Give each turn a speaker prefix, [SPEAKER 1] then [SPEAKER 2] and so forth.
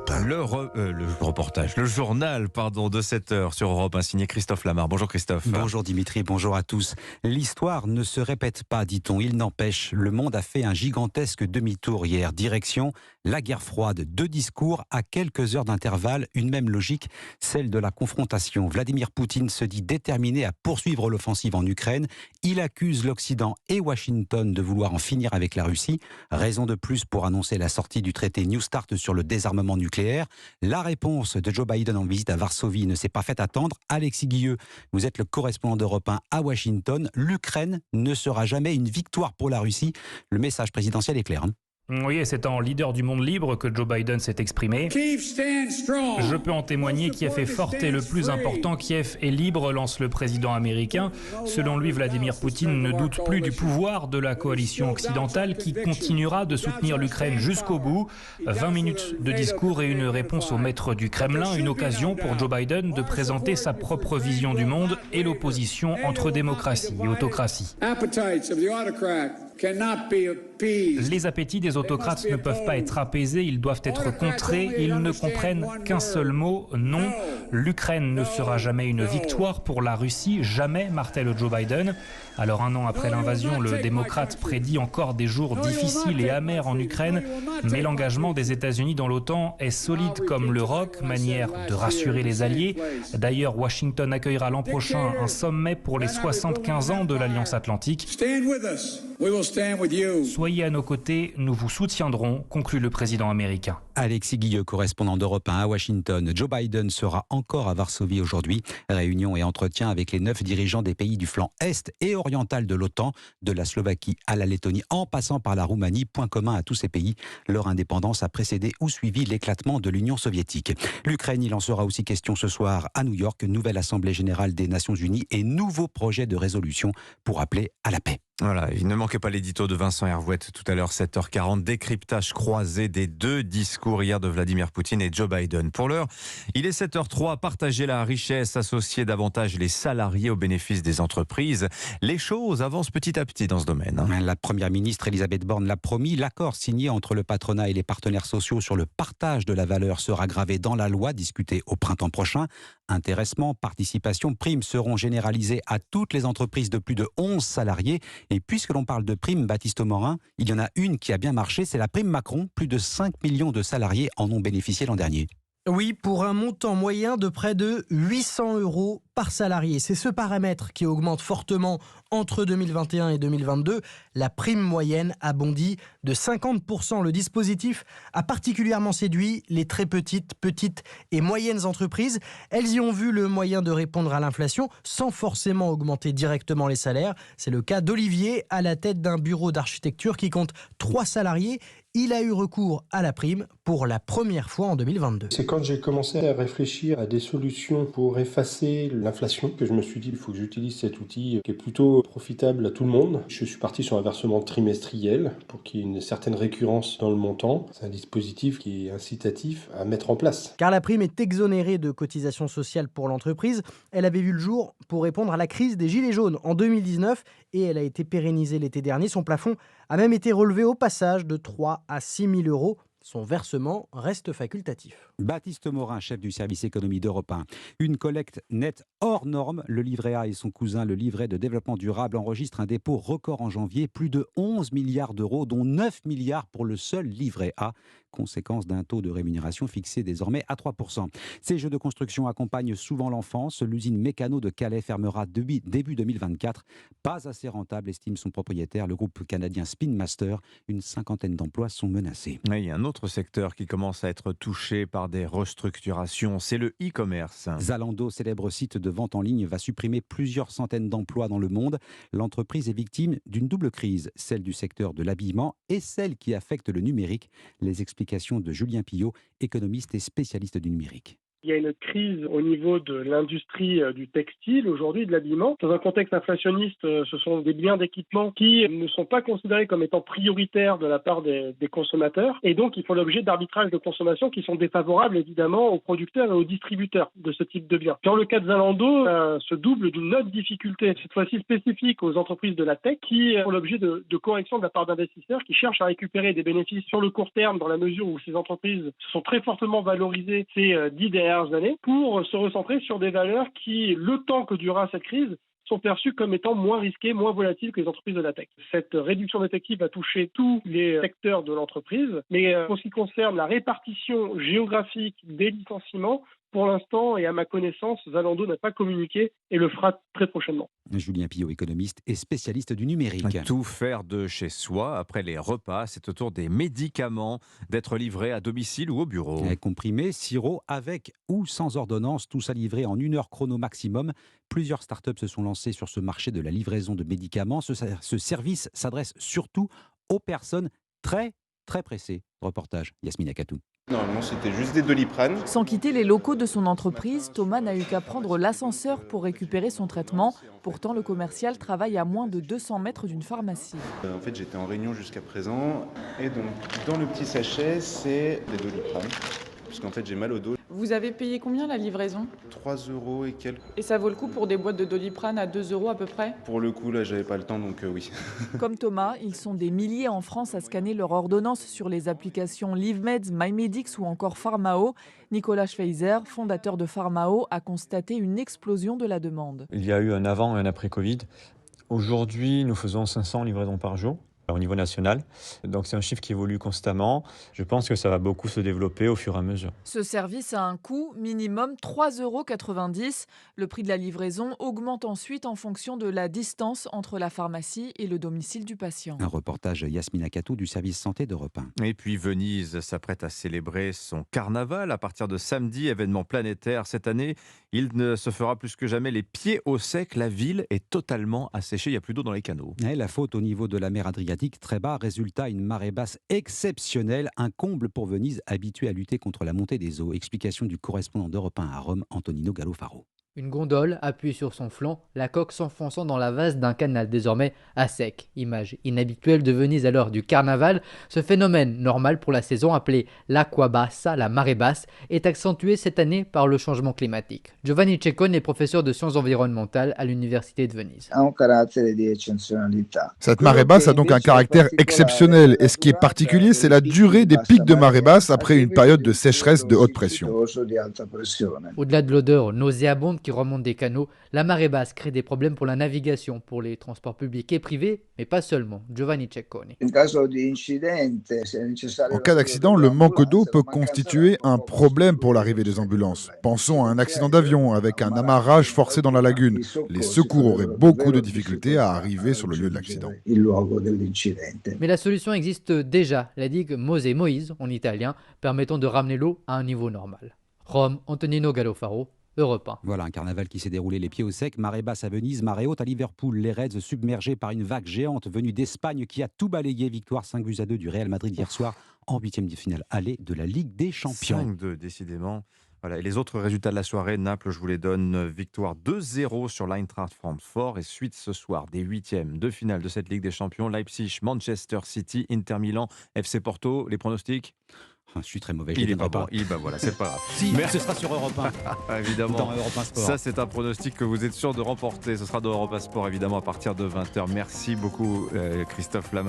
[SPEAKER 1] Europe 1.
[SPEAKER 2] Le journal de 7h sur Europe 1, signé Christophe Lamar. Bonjour Christophe.
[SPEAKER 3] Bonjour Dimitri, bonjour à tous. L'histoire ne se répète pas, dit-on. Il n'empêche, le monde a fait un gigantesque demi-tour hier. Direction la guerre froide. 2 discours à quelques heures d'intervalle, une même logique, celle de la confrontation. Vladimir Poutine se dit déterminé à poursuivre l'offensive en Ukraine. Il accuse l'Occident et Washington de vouloir en finir avec la Russie. Raison de plus pour annoncer la sortie du traité New Start sur le désarmement nucléaire. La réponse de Joe Biden en visite à Varsovie ne s'est pas fait attendre. Alexis Guilleux, vous êtes le correspondant d'Europe 1 à Washington. L'Ukraine ne sera jamais une victoire pour la Russie. Le message présidentiel est clair.
[SPEAKER 4] Oui, et c'est en leader du monde libre que Joe Biden s'est exprimé. Je peux en témoigner, Kiev est forte et le plus important, Kiev est libre, lance le président américain. Selon lui, Vladimir Poutine ne doute plus du pouvoir de la coalition occidentale qui continuera de soutenir l'Ukraine jusqu'au bout. 20 minutes de discours et une réponse au maître du Kremlin, une occasion pour Joe Biden de présenter sa propre vision du monde et l'opposition entre démocratie et autocratie. Les appétits des autocrates ne peuvent pas être apaisés, ils doivent être contrés, ils ne comprennent qu'un seul mot, non. L'Ukraine ne sera jamais une victoire pour la Russie, jamais, martèle Joe Biden. Alors 1 an après l'invasion, le démocrate prédit encore des jours difficiles et amers en Ukraine, mais l'engagement des États-Unis dans l'OTAN est solide comme le roc, manière de rassurer les alliés. D'ailleurs, Washington accueillera l'an prochain un sommet pour les 75 ans de l'Alliance Atlantique. Soyez à nos côtés, nous vous soutiendrons, conclut le président américain.
[SPEAKER 3] Alexis Guilleux, correspondant d'Europe 1 à Washington. Joe Biden sera encore à Varsovie aujourd'hui. Réunion et entretien avec les 9 dirigeants des pays du flanc est et oriental de l'OTAN, de la Slovaquie à la Lettonie, en passant par la Roumanie. Point commun à tous ces pays, leur indépendance a précédé ou suivi l'éclatement de l'Union soviétique. L'Ukraine, il en sera aussi question ce soir à New York. Nouvelle Assemblée générale des Nations Unies et nouveau projet de résolution pour appeler à la paix.
[SPEAKER 2] Voilà, il ne manquait pas l'édito de Vincent Hervouette tout à l'heure, 7h40. Décryptage croisé des 2 discours hier de Vladimir Poutine et Joe Biden. Pour l'heure, il est 7h03. Partager la richesse, associer davantage les salariés au bénéfice des entreprises. Les choses avancent petit à petit dans ce domaine.
[SPEAKER 3] La première ministre Elisabeth Borne l'a promis. L'accord signé entre le patronat et les partenaires sociaux sur le partage de la valeur sera gravé dans la loi, discutée au printemps prochain. Intéressement, participation, primes seront généralisées à toutes les entreprises de plus de 11 salariés. Et puisque l'on parle de primes, Baptiste Morin, il y en a une qui a bien marché, c'est la prime Macron. Plus de 5 millions de salariés en ont bénéficié l'an dernier.
[SPEAKER 5] Oui, pour un montant moyen de près de 800 € par salarié. C'est ce paramètre qui augmente fortement entre 2021 et 2022. La prime moyenne a bondi de 50%. Le dispositif a particulièrement séduit les très petites et moyennes entreprises. Elles y ont vu le moyen de répondre à l'inflation sans forcément augmenter directement les salaires. C'est le cas d'Olivier, à la tête d'un bureau d'architecture qui compte 3 salariés. Il a eu recours à la prime pour la première fois en 2022.
[SPEAKER 6] C'est quand j'ai commencé à réfléchir à des solutions pour effacer l'inflation que je me suis dit il faut que j'utilise cet outil qui est plutôt profitable à tout le monde. Je suis parti sur un versement trimestriel pour qu'il y ait une certaine récurrence dans le montant. C'est un dispositif qui est incitatif à mettre en place.
[SPEAKER 5] Car la prime est exonérée de cotisations sociales pour l'entreprise. Elle avait vu le jour pour répondre à la crise des Gilets jaunes en 2019 et elle a été pérennisée l'été dernier. Son plafond a même été relevé au passage de 3 à 6 000 €. Son versement reste facultatif.
[SPEAKER 3] Baptiste Morin, chef du service économie d'Europe 1. Une collecte nette hors norme. Le livret A et son cousin, le livret de développement durable, enregistrent un dépôt record en janvier. Plus de 11 milliards d'euros, dont 9 milliards pour le seul livret A. Conséquence d'un taux de rémunération fixé désormais à 3%. Ces jeux de construction accompagnent souvent l'enfance. L'usine Mécano de Calais fermera début 2024. Pas assez rentable, estime son propriétaire, le groupe canadien Spin Master. Une 50aine d'emplois sont menacés.
[SPEAKER 2] Oui, il y a un autre secteur qui commence à être touché par des restructurations, c'est le e-commerce.
[SPEAKER 3] Zalando, célèbre site de vente en ligne, va supprimer plusieurs centaines d'emplois dans le monde. L'entreprise est victime d'une double crise, celle du secteur de l'habillement et celle qui affecte le numérique. Les explications de Julien Pillot, économiste et spécialiste du numérique.
[SPEAKER 6] Il y a une crise au niveau de l'industrie du textile, aujourd'hui de l'habillement. Dans un contexte inflationniste, ce sont des biens d'équipement qui ne sont pas considérés comme étant prioritaires de la part des consommateurs. Et donc, ils font l'objet d'arbitrages de consommation qui sont défavorables, évidemment, aux producteurs et aux distributeurs de ce type de biens. Dans le cas de Zalando, se double d'une autre difficulté, cette fois-ci spécifique aux entreprises de la tech, qui font l'objet de corrections de la part d'investisseurs qui cherchent à récupérer des bénéfices sur le court terme dans la mesure où ces entreprises se sont très fortement valorisées ces 10 dernières années pour se recentrer sur des valeurs qui, le temps que durera cette crise, sont perçues comme étant moins risquées, moins volatiles que les entreprises de la tech. Cette réduction d'effectifs va toucher tous les secteurs de l'entreprise, mais pour ce qui concerne la répartition géographique des licenciements, pour l'instant, et à ma connaissance, Zalando n'a pas communiqué et le fera très prochainement.
[SPEAKER 3] Julien Pillot, économiste et spécialiste du numérique.
[SPEAKER 2] Tout faire de chez soi, après les repas, c'est au tour des médicaments d'être livrés à domicile ou au bureau.
[SPEAKER 3] Comprimés, sirop, avec ou sans ordonnance, tout ça livré en 1 heure chrono maximum. Plusieurs startups se sont lancées sur ce marché de la livraison de médicaments. Ce service s'adresse surtout aux personnes très pressées. Reportage, Yasmine Akatou.
[SPEAKER 1] Normalement, c'était juste des Doliprane.
[SPEAKER 7] Sans quitter les locaux de son entreprise, Thomas n'a eu qu'à prendre l'ascenseur pour récupérer son traitement. Pourtant, le commercial travaille à moins de 200 mètres d'une pharmacie.
[SPEAKER 1] En fait, j'étais en réunion jusqu'à présent. Et donc, dans le petit sachet, c'est des Doliprane. Parce qu'en fait, j'ai mal au dos.
[SPEAKER 8] Vous avez payé combien la livraison ?
[SPEAKER 1] 3 € et quelques.
[SPEAKER 8] Et ça vaut le coup pour des boîtes de Doliprane à 2 € à peu près ?
[SPEAKER 1] Pour le coup, là, j'avais pas le temps, donc oui.
[SPEAKER 7] Comme Thomas, ils sont des milliers en France à scanner leur ordonnance sur les applications LiveMeds, MyMedix ou encore Pharmao. Nicolas Schweizer, fondateur de Pharmao, a constaté une explosion de la demande.
[SPEAKER 9] Il y a eu un avant et un après Covid. Aujourd'hui, nous faisons 500 livraisons par jour au niveau national. Donc c'est un chiffre qui évolue constamment. Je pense que ça va beaucoup se développer au fur et à mesure.
[SPEAKER 7] Ce service a un coût minimum 3,90 €. Le prix de la livraison augmente ensuite en fonction de la distance entre la pharmacie et le domicile du patient.
[SPEAKER 3] Un reportage Yasmine Akatou du service santé d'Europe 1.
[SPEAKER 2] Et puis Venise s'apprête à célébrer son carnaval à partir de samedi, événement planétaire. Cette année, il ne se fera plus que jamais les pieds au sec. La ville est totalement asséchée, il n'y a plus d'eau dans les canaux.
[SPEAKER 3] Et la faute au niveau de la mer Adriatique très bas, résultat une marée basse exceptionnelle, un comble pour Venise habituée à lutter contre la montée des eaux. Explication du correspondant d'Europe 1 à Rome, Antonino Gallo-Faro.
[SPEAKER 10] Une gondole appuyée sur son flanc, la coque s'enfonçant dans la vase d'un canal désormais à sec. Image inhabituelle de Venise à l'heure du carnaval. Ce phénomène, normal pour la saison appelé l'acqua bassa, la marée basse, est accentué cette année par le changement climatique. Giovanni Ceccone est professeur de sciences environnementales à l'Université de Venise.
[SPEAKER 11] Cette marée basse a donc un caractère exceptionnel et ce qui est particulier, c'est la durée des pics de marée basse après une période de sécheresse de haute pression.
[SPEAKER 10] Au-delà de l'odeur nauséabonde qui remonte des canaux, la marée basse crée des problèmes pour la navigation, pour les transports publics et privés, mais pas seulement. Giovanni Ceccone.
[SPEAKER 11] En cas d'accident, le manque d'eau peut constituer un problème pour l'arrivée des ambulances. Pensons à un accident d'avion avec un amarrage forcé dans la lagune. Les secours auraient beaucoup de difficultés à arriver sur le lieu de l'accident.
[SPEAKER 10] Mais la solution existe déjà, la digue Mose Moïse en italien, permettant de ramener l'eau à un niveau normal. Rome, Antonino Gallo-Faro, Europe 1.
[SPEAKER 3] Voilà un carnaval qui s'est déroulé les pieds au sec, marée basse à Venise, marée haute à Liverpool, les Reds submergés par une vague géante venue d'Espagne qui a tout balayé. Victoire 5-2 du Real Madrid hier soir en 8e de finale aller de la Ligue des Champions.
[SPEAKER 2] 5-2 décidément. Voilà. Et les autres résultats de la soirée, Naples, je vous les donne, victoire 2-0 sur l'Eintracht Francfort et suite ce soir des 8e de finale de cette Ligue des Champions, Leipzig, Manchester City, Inter Milan, FC Porto, les pronostics?
[SPEAKER 3] Je suis très mauvais.
[SPEAKER 2] Il est pas bon. Voilà, c'est pas grave.
[SPEAKER 3] Si, mais ce sera sur Europe 1.
[SPEAKER 2] Évidemment.
[SPEAKER 3] Dans Europe 1 Sport.
[SPEAKER 2] Ça, c'est un pronostic que vous êtes sûr de remporter. Ce sera dans Europe 1 Sport, évidemment, à partir de 20h. Merci beaucoup, Christophe Lama.